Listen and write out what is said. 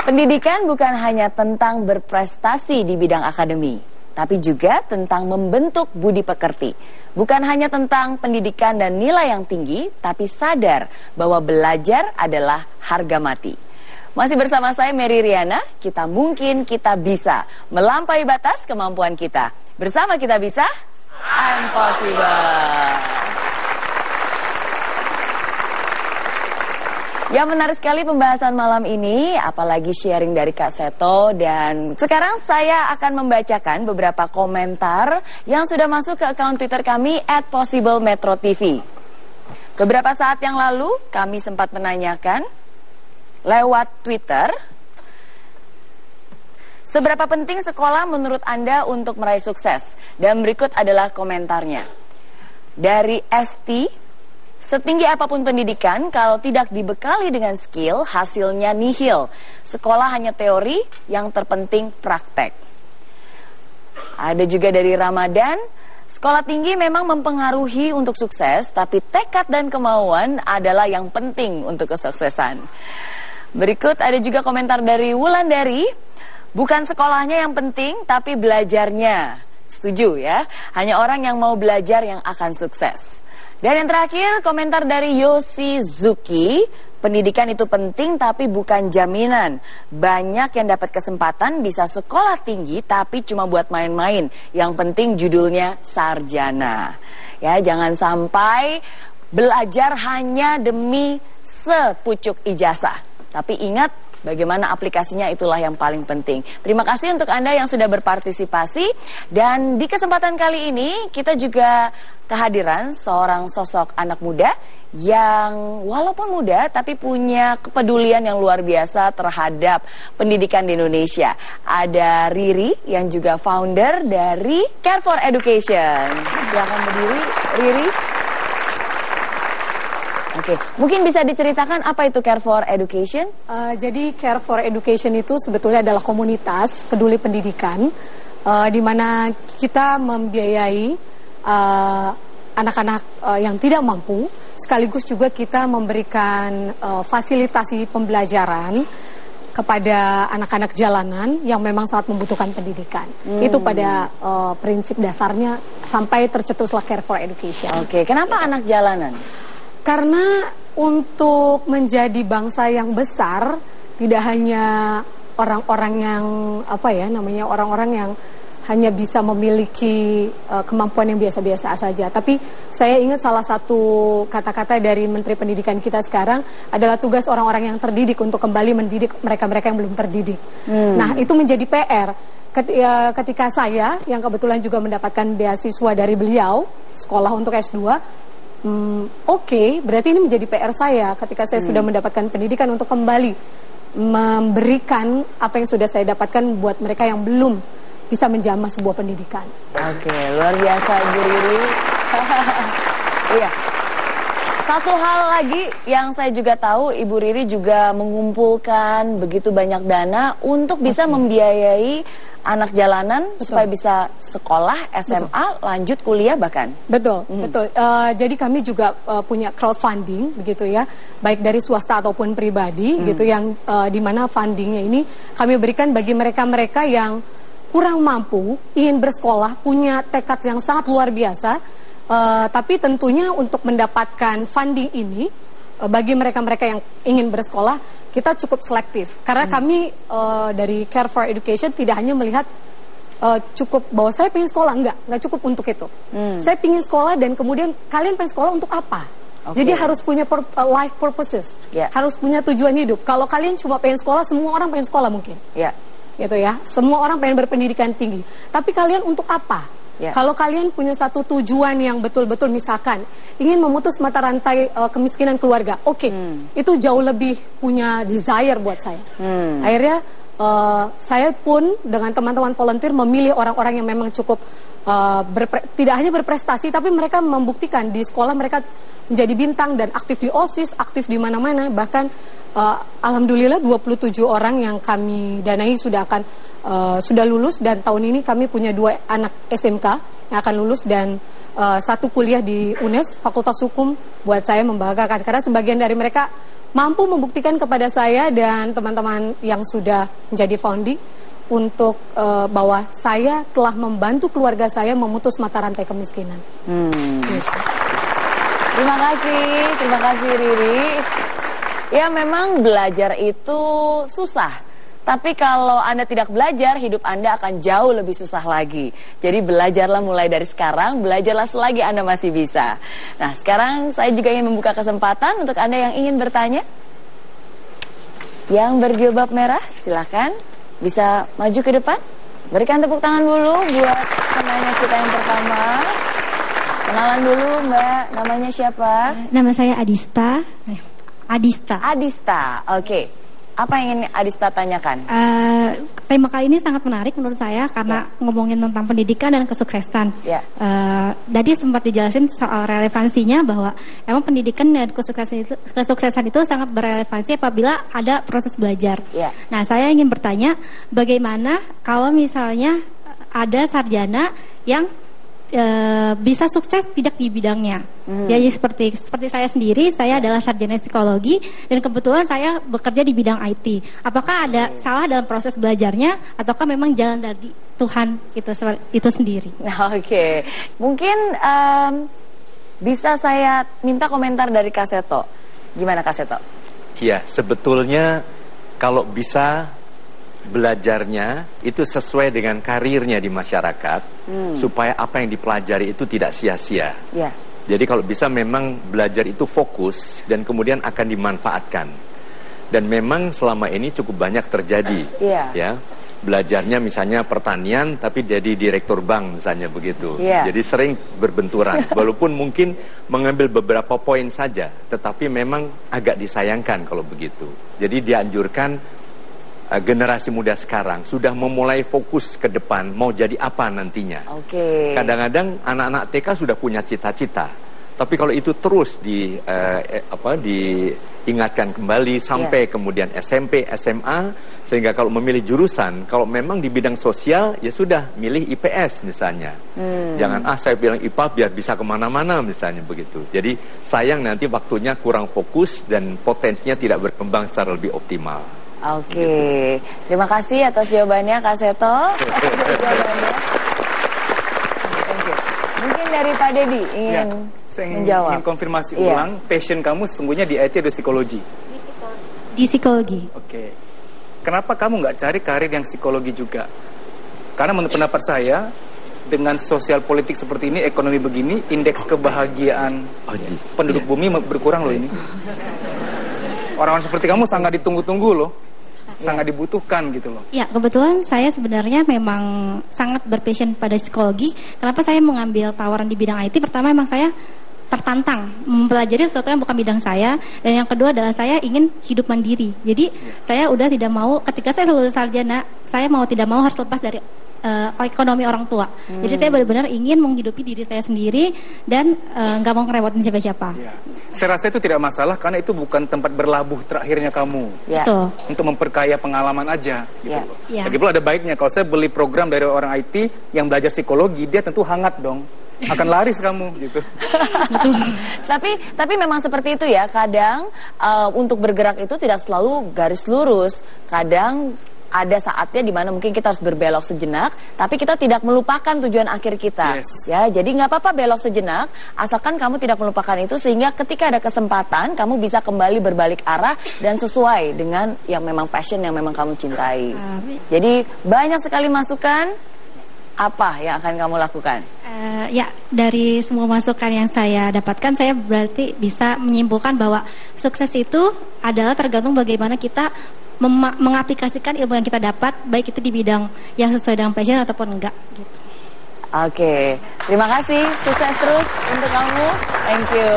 Pendidikan bukan hanya tentang berprestasi di bidang akademi, tapi juga tentang membentuk budi pekerti. Bukan hanya tentang pendidikan dan nilai yang tinggi, tapi sadar bahwa belajar adalah harga mati. Masih bersama saya Mary Riana, kita mungkin kita bisa melampaui batas kemampuan kita. Bersama kita bisa, I'm possible. Ya, menarik sekali pembahasan malam ini, apalagi sharing dari Kak Seto. Dan sekarang saya akan membacakan beberapa komentar yang sudah masuk ke akun Twitter kami @possiblemetrotv. Beberapa saat yang lalu kami sempat menanyakan lewat Twitter, seberapa penting sekolah menurut Anda untuk meraih sukses? Dan berikut adalah komentarnya. Dari Esti, setinggi apapun pendidikan, kalau tidak dibekali dengan skill, hasilnya nihil. Sekolah hanya teori, yang terpenting praktek. Ada juga dari Ramadan, sekolah tinggi memang mempengaruhi untuk sukses, tapi tekad dan kemauan adalah yang penting untuk kesuksesan. Berikut ada juga komentar dari Wulandari, bukan sekolahnya yang penting, tapi belajarnya. Setuju ya, hanya orang yang mau belajar yang akan sukses. Dan yang terakhir, komentar dari Yoshizuki, pendidikan itu penting tapi bukan jaminan. Banyak yang dapat kesempatan bisa sekolah tinggi tapi cuma buat main-main. Yang penting judulnya sarjana. Ya, jangan sampai belajar hanya demi sepucuk ijazah. Tapi ingat, bagaimana aplikasinya itulah yang paling penting. Terima kasih untuk Anda yang sudah berpartisipasi. Dan di kesempatan kali ini kita juga kehadiran seorang sosok anak muda yang walaupun muda tapi punya kepedulian yang luar biasa terhadap pendidikan di Indonesia. Ada Riri yang juga founder dari Care for Education. Silakan berdiri, Riri. Oke, mungkin bisa diceritakan apa itu Care for Education? Jadi Care for Education itu sebetulnya adalah komunitas peduli pendidikan, di mana kita membiayai anak-anak yang tidak mampu, sekaligus juga kita memberikan fasilitasi pembelajaran kepada anak-anak jalanan yang memang sangat membutuhkan pendidikan. Itu pada prinsip dasarnya sampai tercetuslah Care for Education. Oke, kenapa anak jalanan? Karena untuk menjadi bangsa yang besar tidak hanya orang-orang yang orang-orang yang hanya bisa memiliki kemampuan yang biasa-biasa saja. Tapi saya ingat salah satu kata-kata dari Menteri Pendidikan kita sekarang adalah tugas orang-orang yang terdidik untuk kembali mendidik mereka-mereka yang belum terdidik. Nah, itu menjadi PR. Ketika saya yang kebetulan juga mendapatkan beasiswa dari beliau, sekolah untuk S2, Oke, berarti ini menjadi PR saya ketika saya sudah mendapatkan pendidikan untuk kembali memberikan apa yang sudah saya dapatkan buat mereka yang belum bisa menjamah sebuah pendidikan. Oke, luar biasa Ibu Riri. Iya. Satu hal lagi yang saya juga tahu, Ibu Riri juga mengumpulkan begitu banyak dana untuk bisa membiayai anak jalanan. Betul. Supaya bisa sekolah, SMA, betul, lanjut kuliah bahkan. Betul, betul. Jadi kami juga punya crowdfunding begitu ya, baik dari swasta ataupun pribadi gitu, yang dimana fundingnya ini kami berikan bagi mereka-mereka yang kurang mampu, ingin bersekolah, punya tekad yang sangat luar biasa, tapi tentunya untuk mendapatkan funding ini bagi mereka-mereka yang ingin bersekolah, kita cukup selektif. Karena kami dari Care for Education tidak hanya melihat cukup bahwa saya pengen sekolah, enggak cukup untuk itu. Saya pengen sekolah dan kemudian kalian pengen sekolah untuk apa? Okay. Jadi harus punya life purposes, harus punya tujuan hidup. Kalau kalian cuma pengen sekolah, semua orang pengen sekolah mungkin. Gitu ya, semua orang pengen berpendidikan tinggi. Tapi kalian untuk apa? Kalau kalian punya satu tujuan yang betul-betul, misalkan ingin memutus mata rantai kemiskinan keluarga, itu jauh lebih punya desire buat saya. Akhirnya saya pun dengan teman-teman volunteer memilih orang-orang yang memang cukup tidak hanya berprestasi, tapi mereka membuktikan di sekolah mereka menjadi bintang dan aktif di OSIS, aktif di mana-mana. Bahkan alhamdulillah 27 orang yang kami danai sudah lulus, dan tahun ini kami punya 2 anak SMK yang akan lulus dan satu kuliah di UNES Fakultas Hukum. Buat saya membanggakan karena sebagian dari mereka mampu membuktikan kepada saya dan teman-teman yang sudah menjadi founding untuk bahwa saya telah membantu keluarga saya memutus mata rantai kemiskinan. Gitu. Terima kasih Riri. Ya memang belajar itu susah. Tapi kalau Anda tidak belajar, hidup Anda akan jauh lebih susah lagi. Jadi belajarlah mulai dari sekarang, belajarlah selagi Anda masih bisa. Nah sekarang saya juga ingin membuka kesempatan untuk Anda yang ingin bertanya. Yang berjilbab merah, silakan bisa maju ke depan. Berikan tepuk tangan dulu buat penanya kita yang pertama. Kenalan dulu Mbak, namanya siapa? Nama saya Adista. Adista, oke. Apa yang ingin Adista tanyakan? Tema kali ini sangat menarik menurut saya karena ngomongin tentang pendidikan dan kesuksesan. Tadi sempat dijelasin soal relevansinya bahwa emang pendidikan dan kesuksesan itu sangat berrelevansi apabila ada proses belajar. Nah, saya ingin bertanya bagaimana kalau misalnya ada sarjana yang bisa sukses tidak di bidangnya. Jadi seperti saya sendiri, saya adalah sarjana psikologi dan kebetulan saya bekerja di bidang IT. Apakah ada salah dalam proses belajarnya ataukah memang jalan dari Tuhan itu sendiri? Oke. Mungkin bisa saya minta komentar dari Kak Seto. Gimana Kak Seto? Iya, sebetulnya kalau bisa belajarnya itu sesuai dengan karirnya di masyarakat, supaya apa yang dipelajari itu tidak sia-sia. Jadi kalau bisa memang belajar itu fokus dan kemudian akan dimanfaatkan. Dan memang selama ini cukup banyak terjadi. Ya, belajarnya misalnya pertanian tapi jadi direktur bank misalnya begitu. Jadi sering berbenturan. Walaupun mungkin mengambil beberapa poin saja, tetapi memang agak disayangkan kalau begitu. Jadi dianjurkan generasi muda sekarang sudah memulai fokus ke depan mau jadi apa nantinya. Kadang-kadang anak-anak TK sudah punya cita-cita, tapi kalau itu terus diingatkan kembali sampai kemudian SMP, SMA, sehingga kalau memilih jurusan, kalau memang di bidang sosial ya sudah milih IPS misalnya. Jangan saya bilang IPA biar bisa kemana-mana misalnya begitu. Jadi sayang nanti waktunya kurang fokus dan potensinya tidak berkembang secara lebih optimal. Terima kasih atas jawabannya Kak Seto. Mungkin dari Pak Dedi ingin menjawab. Ingin konfirmasi ulang, passion kamu sesungguhnya di IT atau psikologi? Di psikologi. Kenapa kamu nggak cari karir yang psikologi juga? Karena menurut pendapat saya, dengan sosial politik seperti ini, ekonomi begini, indeks kebahagiaan penduduk bumi berkurang loh ini. Orang-orang seperti kamu sangat ditunggu-tunggu loh. Sangat dibutuhkan gitu loh. Ya, kebetulan saya sebenarnya memang sangat berpassion pada psikologi. Kenapa saya mengambil tawaran di bidang IT? Pertama, memang saya tertantang mempelajari sesuatu yang bukan bidang saya. Dan yang kedua adalah saya ingin hidup mandiri. Jadi saya udah tidak mau, ketika saya lulus sarjana, saya mau tidak mau harus lepas dari ekonomi orang tua. Jadi saya benar-benar ingin menghidupi diri saya sendiri dan nggak mau ngerepotin siapa-siapa. Saya rasa itu tidak masalah karena itu bukan tempat berlabuh terakhirnya kamu. Untuk memperkaya pengalaman aja. Gitu loh. Lagi pula ada baiknya kalau saya beli program dari orang IT yang belajar psikologi, dia tentu hangat dong. Akan laris kamu gitu. Tapi memang seperti itu ya. Kadang untuk bergerak itu tidak selalu garis lurus. Kadang ada saatnya di mana mungkin kita harus berbelok sejenak, tapi kita tidak melupakan tujuan akhir kita. Ya, jadi nggak apa-apa belok sejenak, asalkan kamu tidak melupakan itu, sehingga ketika ada kesempatan kamu bisa kembali berbalik arah dan sesuai dengan yang memang passion yang memang kamu cintai. Jadi banyak sekali masukan. Apa yang akan kamu lakukan? Ya, dari semua masukan yang saya dapatkan, saya berarti bisa menyimpulkan bahwa sukses itu adalah tergantung bagaimana kita mengaplikasikan ilmu yang kita dapat, baik itu di bidang yang sesuai dengan passion ataupun enggak gitu. Terima kasih, sukses terus untuk kamu. Thank you.